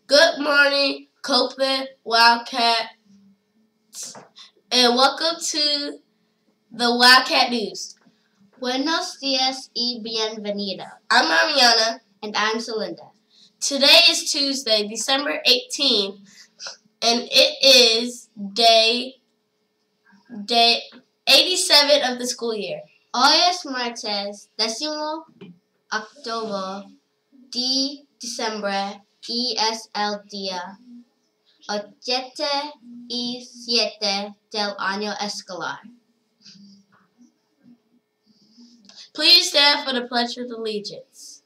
Good morning, Copeland Wildcats, and welcome to the Wildcat News. Buenos días y bienvenido. I'm Mariana. And I'm Celinda. Today is Tuesday, December 18th, and it is day 87 of the school year. Hoy es martes, 18 de diciembre y es el día 87 del año escolar. Please stand for the Pledge of Allegiance.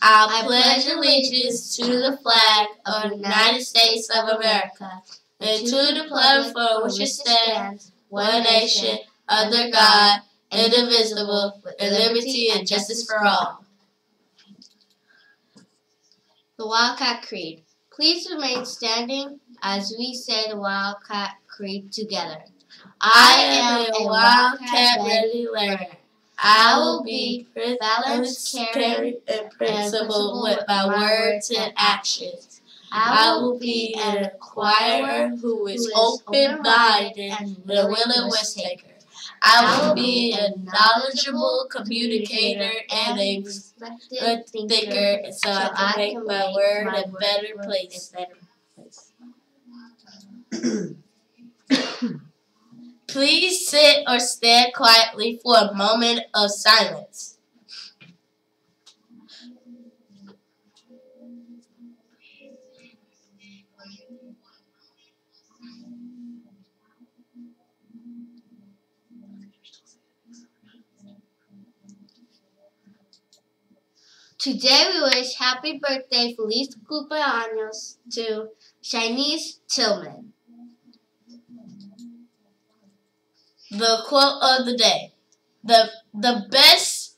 I pledge allegiance to the flag of the United States of America and to the republic for which it stands, one nation, under God, indivisible, with liberty and justice for all. The Wildcat Creed. Please remain standing as we say the Wildcat Creed together. I am a Wildcat ready learner. I will be balanced, caring, and principled with my words and actions. I will be an acquirer who is open-minded and a willing risk-taker. I will be a knowledgeable communicator and a good thinker so I can make my word a better place. Please sit or stand quietly for a moment of silence. Today we wish happy birthday, feliz cumpleaños to Chinese Tillman. The quote of the day. The best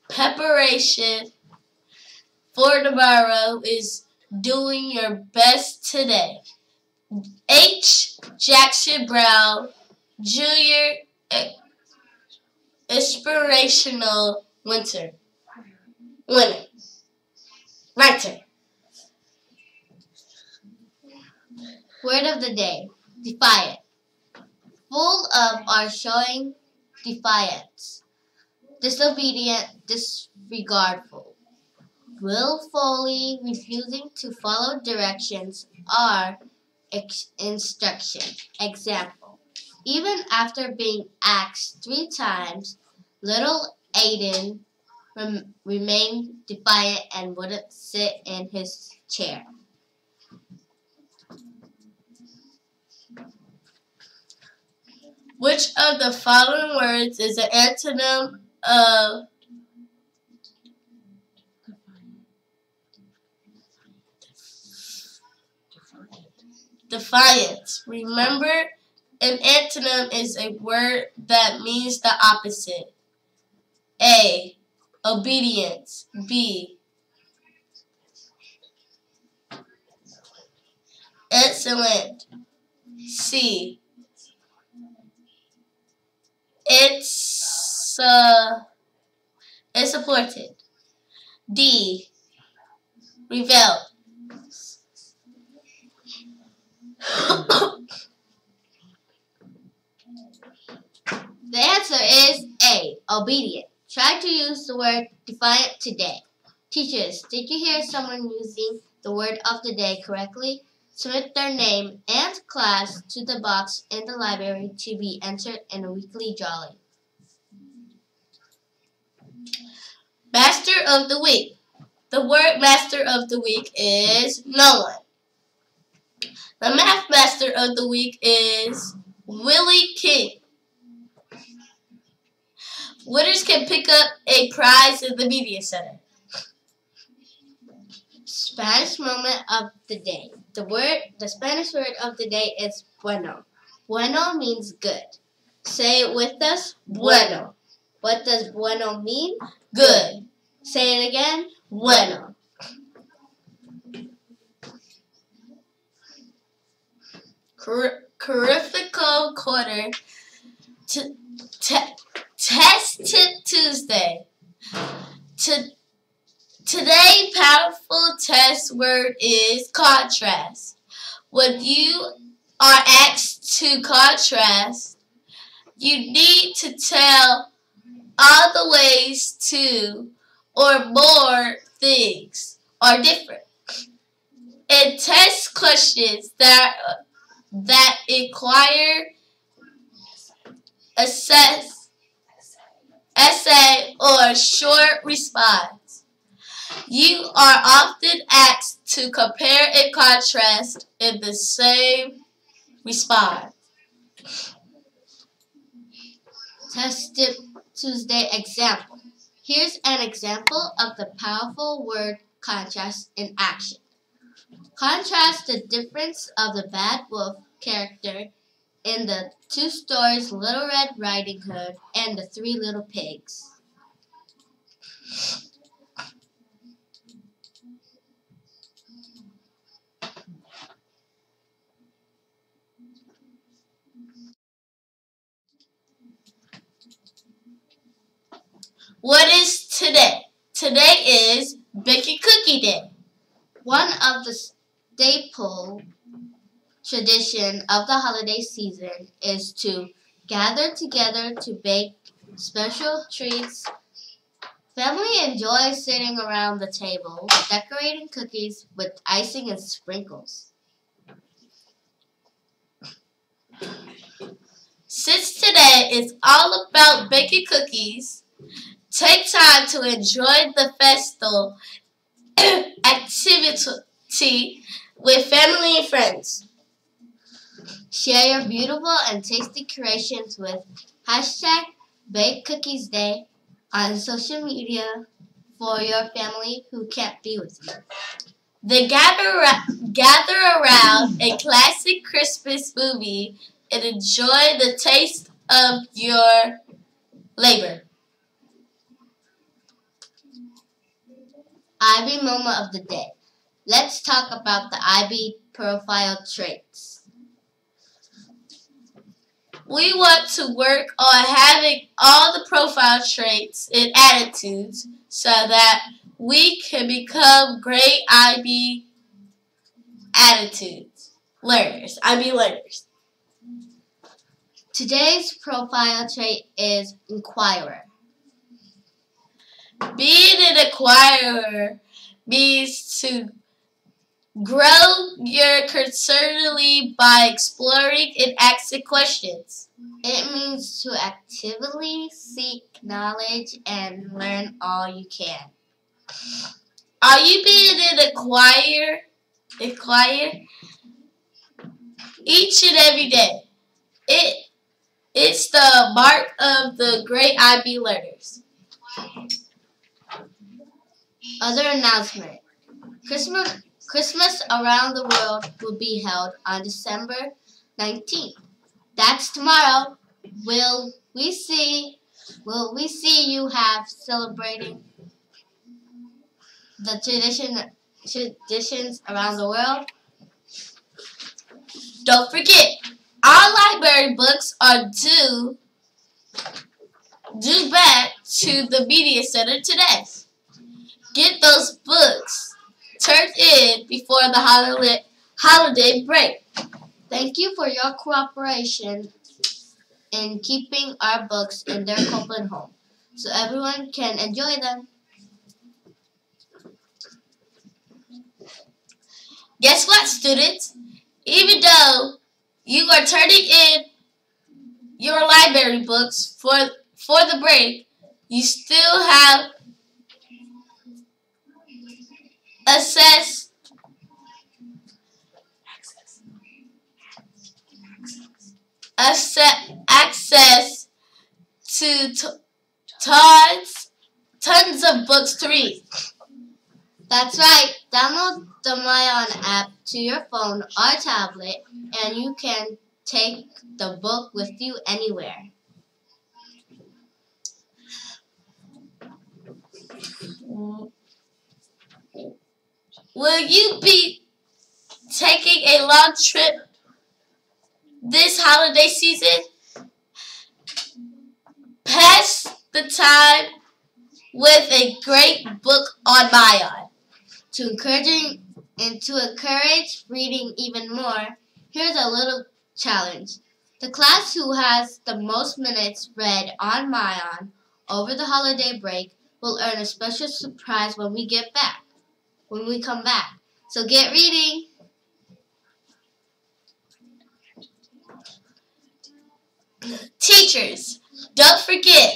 preparation for tomorrow is doing your best today. H. Jackson Brown, Jr. Inspirational Winner. Writer. Word of the day. Defiant. Full of are showing defiance. Disobedient, disregardful. Willfully refusing to follow directions or instruction. Example. Even after being asked 3 times, little Aiden remained defiant and wouldn't sit in his chair. Which of the following words is an antonym of defiance? Remember, an antonym is a word that means the opposite. A. Obedience. B. Excellent. C. It's supported. D. Rebel. The answer is A. Obedient. Try to use the word defiant today. Teachers, did you hear someone using the word of the day correctly? Submit their name and class to the box in the library to be entered in a weekly drawing. Master of the week. The word master of the week is no one. The math master of the week is Willie King. Winners can pick up a prize in the media center. Spanish moment of the day. The Spanish word of the day is bueno. Bueno means good. Say it with us. Bueno. What does bueno mean? Good. Say it again. Bueno. Curriculum quarter. Test tip Tuesday. powerful test word is contrast. When you are asked to contrast, you need to tell all the ways two or more things are different. And test questions that inquire, assess, essay, or short response. You are often asked to compare and contrast in the same response. Test Tip Tuesday example. Here's an example of the powerful word contrast in action. Contrast the difference of the bad wolf character in the two stories Little Red Riding Hood and the Three Little Pigs. What is today? Today is Baking Cookie Day. One of the staple tradition of the holiday season is to gather together to bake special treats. Family enjoys sitting around the table, decorating cookies with icing and sprinkles. Since today is all about baking cookies, take time to enjoy the festal activity with family and friends. Share your beautiful and tasty creations with hashtag Bake Cookies Day on social media for your family who can't be with you. Then gather around a classic Christmas movie and enjoy the taste of your labor. IB moment of the day. Let's talk about the IB profile traits. We want to work on having all the profile traits and attitudes so that we can become great IB learners. Today's profile trait is inquirer. Being an inquirer means to grow your curiosity by exploring and asking questions. It means to actively seek knowledge and learn all you can. Are you being an inquirer? Each and every day. It's the mark of the great IB learners. Other announcement. Christmas around the world will be held on December 19th. That's tomorrow. Will we see you have celebrating the traditions around the world? Don't forget, our library books are due back to the media center today. Get those books turned in before the holiday break. Thank you for your cooperation in keeping our books in their Copeland home so everyone can enjoy them. Guess what, students? Even though you are turning in your library books for the break, you still have access to tons of books to read. That's right. Download the MyOn app to your phone or tablet, and you can take the book with you anywhere. Will you be taking a long trip this holiday season? Pass the time with a great book on MyOn. To encourage reading even more, here's a little challenge. The class who has the most minutes read on Mayan over the holiday break will earn a special surprise when we come back. So get reading. Teachers, don't forget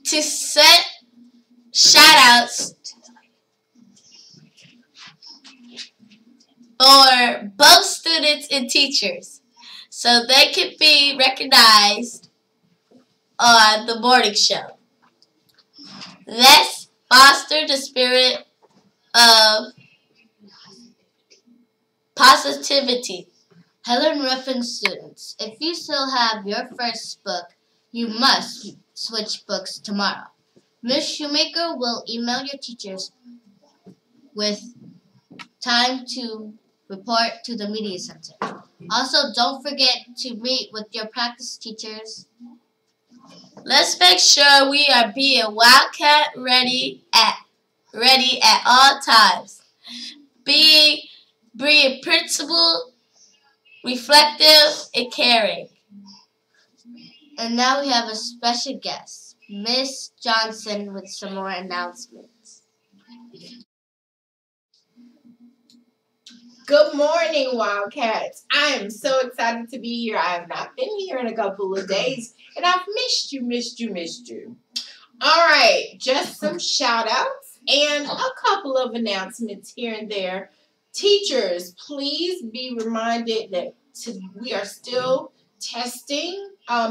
to set shout-outs for both students and teachers so they can be recognized on the morning show. Let's foster the spirit of positivity. Helen Ruffin students, if you still have your first book, you must switch books tomorrow. Ms. Shoemaker will email your teachers with time to report to the media center. Also, don't forget to meet with your practice teachers. Let's make sure we are being Wildcat ready at all times. Being principled, reflective, and caring. And now we have a special guest, Miss Johnson, with some more announcements. Good morning, Wildcats. I am so excited to be here. I have not been here in a couple of days, and I've missed you. All right, just some shout-outs and a couple of announcements here and there. Teachers, please be reminded that we are still testing,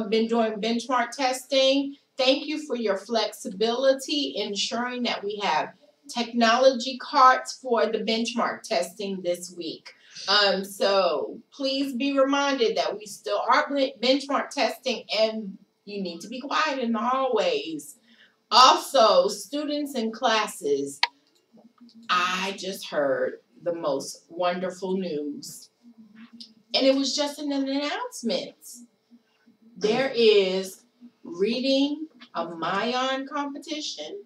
been doing benchmark testing. Thank you for your flexibility, ensuring that we have technology carts for the benchmark testing this week. So please be reminded that we still are benchmark testing, and you need to be quiet in the hallways. Also, students and classes, I just heard the most wonderful news. And it was just an announcement. There is reading a Mayan competition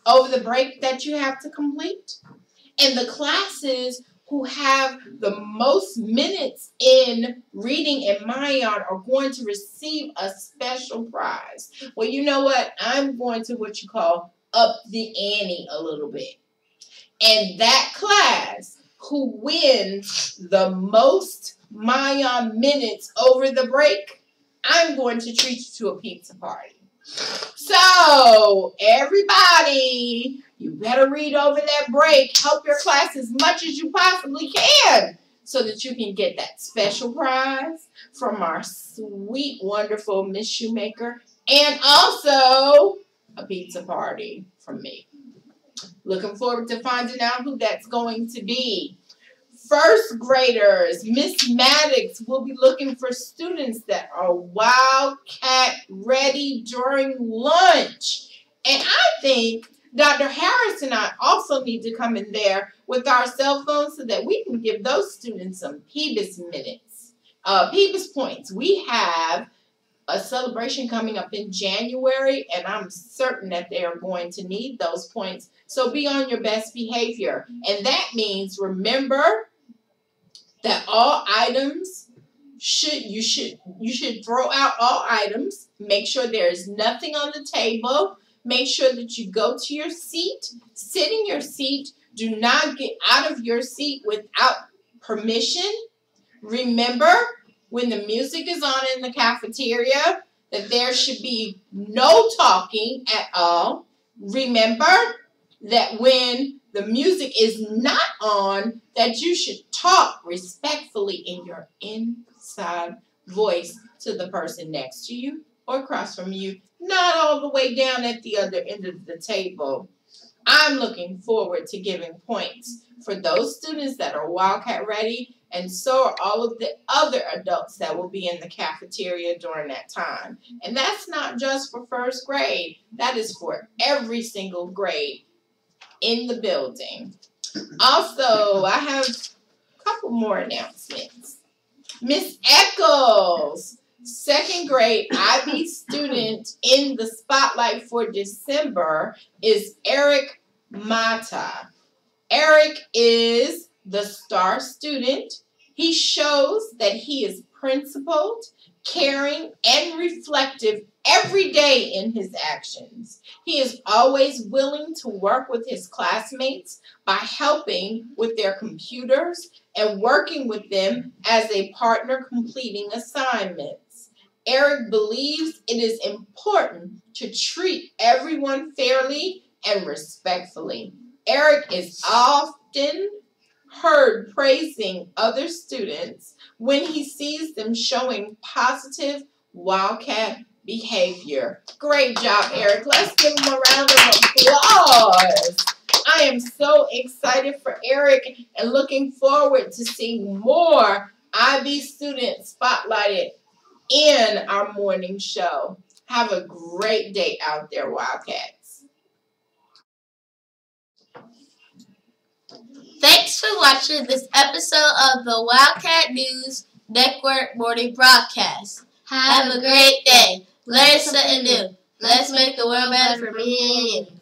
over the break that you have to complete. And the classes who have the most minutes in reading in Mayan are going to receive a special prize. Well, you know what? I'm going to what you call up the ante a little bit. And that class who wins the most Mayan minutes over the break, I'm going to treat you to a pizza party. So, everybody, you better read over that break. Help your class as much as you possibly can so that you can get that special prize from our sweet, wonderful Miss Shoemaker, and also a pizza party from me. Looking forward to finding out who that's going to be. First graders, Miss Maddox will be looking for students that are Wildcat ready during lunch. And I think Dr. Harris and I also need to come in there with our cell phones so that we can give those students some PBIS minutes, PBIS points. We have a celebration coming up in January, and I'm certain that they are going to need those points. So be on your best behavior. And that means remember that all items you should throw out all items. Make sure there is nothing on the table. Make sure that you go to your seat, sit in your seat. Do not get out of your seat without permission. Remember, when the music is on in the cafeteria, that there should be no talking at all. Remember that when the music is not on, that you should talk respectfully in your inside voice to the person next to you or across from you, not all the way down at the other end of the table. I'm looking forward to giving points for those students that are Wildcat ready, and so are all of the other adults that will be in the cafeteria during that time. And that's not just for first grade. That is for every single grade in the building. Also, I have a couple more announcements. Miss Eccles, second grade IB student in the spotlight for December is Eric mata. Eric is the star student. He shows that he is principled, caring, and reflective every day in his actions. He is always willing to work with his classmates by helping with their computers and working with them as a partner completing assignments. Eric believes it is important to treat everyone fairly and respectfully. Eric is often heard praising other students when he sees them showing positive Wildcat behavior. Great job, Eric. Let's give him a round of applause. I am so excited for Eric and looking forward to seeing more IB students spotlighted in our morning show. Have a great day out there, Wildcats. Thanks for watching this episode of the Wildcat News Network Morning Broadcast. Have a great day. Learn something new. Let's make the world better for me and you.